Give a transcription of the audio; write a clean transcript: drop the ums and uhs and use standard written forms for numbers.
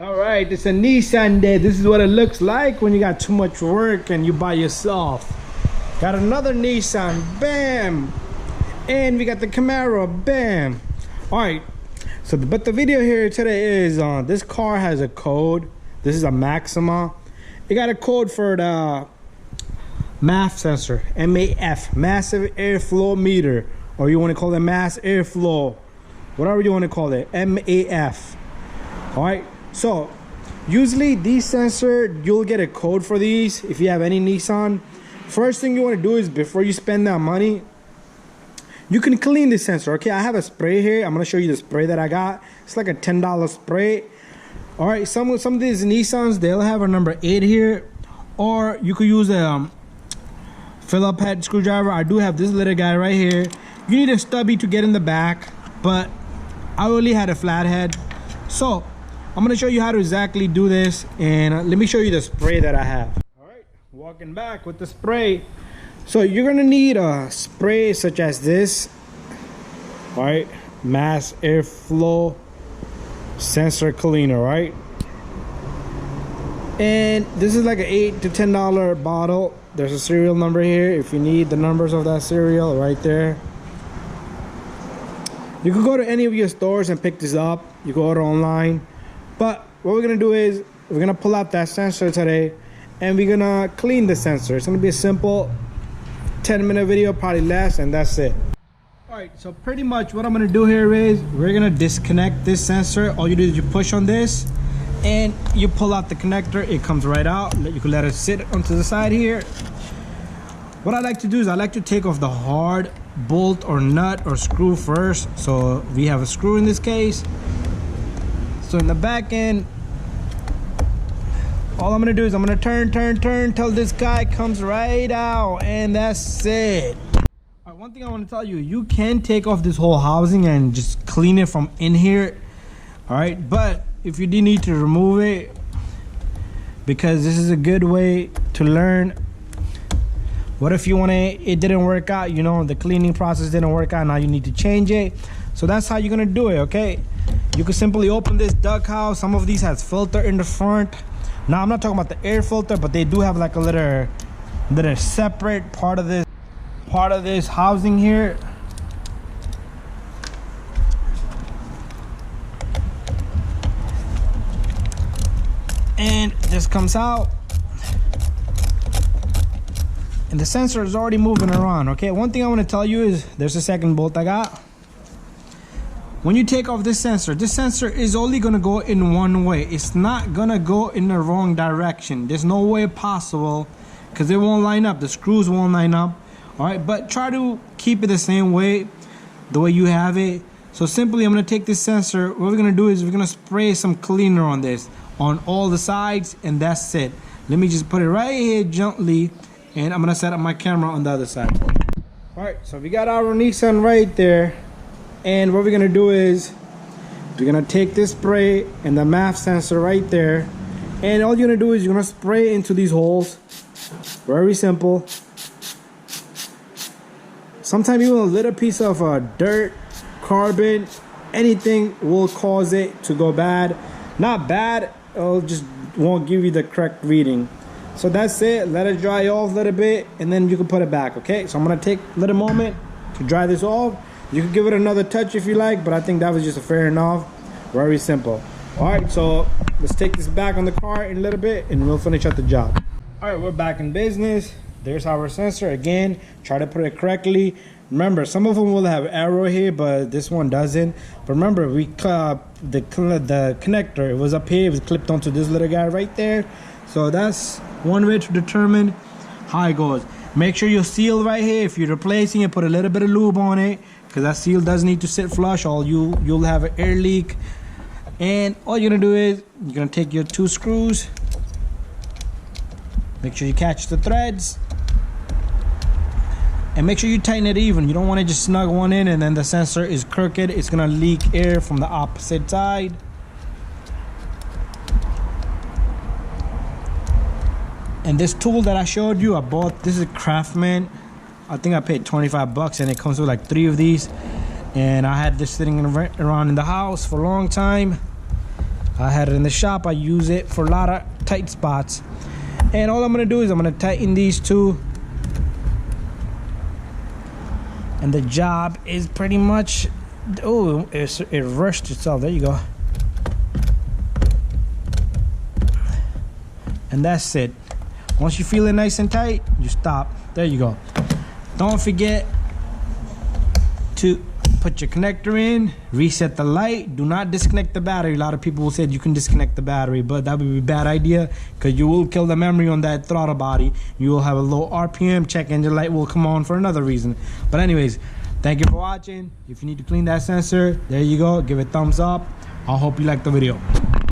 All right, it's a Nissan day. This is what it looks like when you got too much work and you by yourself. Got another Nissan, bam. And we got the Camaro, bam. All right, so but the video here today is this car has a code. This is a Maxima. It got a code for the MAF sensor, MAF, massive airflow meter, or you want to call it mass airflow, whatever you want to call it, MAF. All right, so usually these sensors, you'll get a code for these if you have any Nissan. First thing you want to do is, before you spend that money, you can clean the sensor. Okay, I have a spray here. I'm going to show you the spray that I got. It's like a $10 spray. All right, some of these Nissans, they'll have a number 8 here, or you could use a Phillips head screwdriver. I do have this little guy right here. You need a stubby to get in the back, but I only had a flathead. So I'm going to show you how to exactly do this, and let me show you the spray that I have. All right, walking back with the spray. So you're going to need a spray such as this. All right, mass airflow sensor cleaner, right? And this is like an $8 to $10 bottle. There's a serial number here if you need the numbers of that serial right there. You can go to any of your stores and pick this up. You can order online. But what we're gonna do is we're gonna pull out that sensor today and we're gonna clean the sensor. It's gonna be a simple 10-minute video, probably less, and that's it. Alright, so pretty much what I'm gonna do here is we're gonna disconnect this sensor. All you do is you push on this and you pull out the connector. It comes right out. You can let it sit onto the side here. What I like to do is I like to take off the hard bolt or nut or screw first. So we have a screw in this case. So in the back end, all I'm gonna do is I'm gonna turn till this guy comes right out, and that's it. One thing I want to tell you, you can take off this whole housing and just clean it from in here. All right, but if you do need to remove it, because this is a good way to learn. What if you want to, it didn't work out, you know, the cleaning process didn't work out, now you need to change it. So that's how you're gonna do it. Okay, you can simply open this duck house. Some of these has filter in the front. Now I'm not talking about the air filter, but they do have like a little separate part of this housing here. And this comes out, and the sensor is already moving around. Okay, one thing I want to tell you is there's a second bolt I got. When you take off this sensor is only gonna go in one way. It's not gonna go in the wrong direction. There's no way possible, because it won't line up, the screws won't line up. All right, but try to keep it the same way, the way you have it. So simply, I'm gonna take this sensor. What we're gonna do is we're gonna spray some cleaner on this, on all the sides, and that's it. Let me just put it right here gently, and I'm gonna set up my camera on the other side. All right, so we got our Nissan right there, and what we're gonna do is we're gonna take this spray and the MAF sensor right there, and all you're gonna do is you're gonna spray into these holes. Very simple. Sometimes even a little piece of dirt, carbon, anything will cause it to go bad. Not bad, it'll just won't give you the correct reading. So that's it. Let it dry off a little bit, and then you can put it back. Okay, so I'm gonna take a little moment to dry this off. You can give it another touch if you like, but I think that was just a fair enough. Very simple. All right, so let's take this back on the car in a little bit and we'll finish up the job. All right, we're back in business. There's our sensor. Again, try to put it correctly. Remember, some of them will have arrow here, but this one doesn't. But remember, we the connector, it was up here, it was clipped onto this little guy right there. So that's one way to determine how it goes. Make sure your seal right here, if you're replacing it, put a little bit of lube on it, because that seal does need to sit flush, or you'll have an air leak. And all you're gonna do is you're gonna take your 2 screws, make sure you catch the threads, and make sure you tighten it even. You don't want to just snug one in and then the sensor is crooked. It's gonna leak air from the opposite side. And this tool that I showed you, I bought, this is Craftsman. I think I paid 25 bucks, and it comes with like 3 of these. And I had this sitting around in the house for a long time. I had it in the shop. I use it for a lot of tight spots. And all I'm gonna do is I'm gonna tighten these two, and the job is pretty much, oh, it rushed itself. There you go. And that's it. Once you feel it nice and tight, you stop. There you go. Don't forget to put your connector in, reset the light. Do not disconnect the battery. A lot of people will say you can disconnect the battery, but that would be a bad idea because you will kill the memory on that throttle body. You will have a low RPM. Check engine light will come on for another reason. But anyways, thank you for watching. If you need to clean that sensor, there you go. Give it a thumbs up. I hope you liked the video.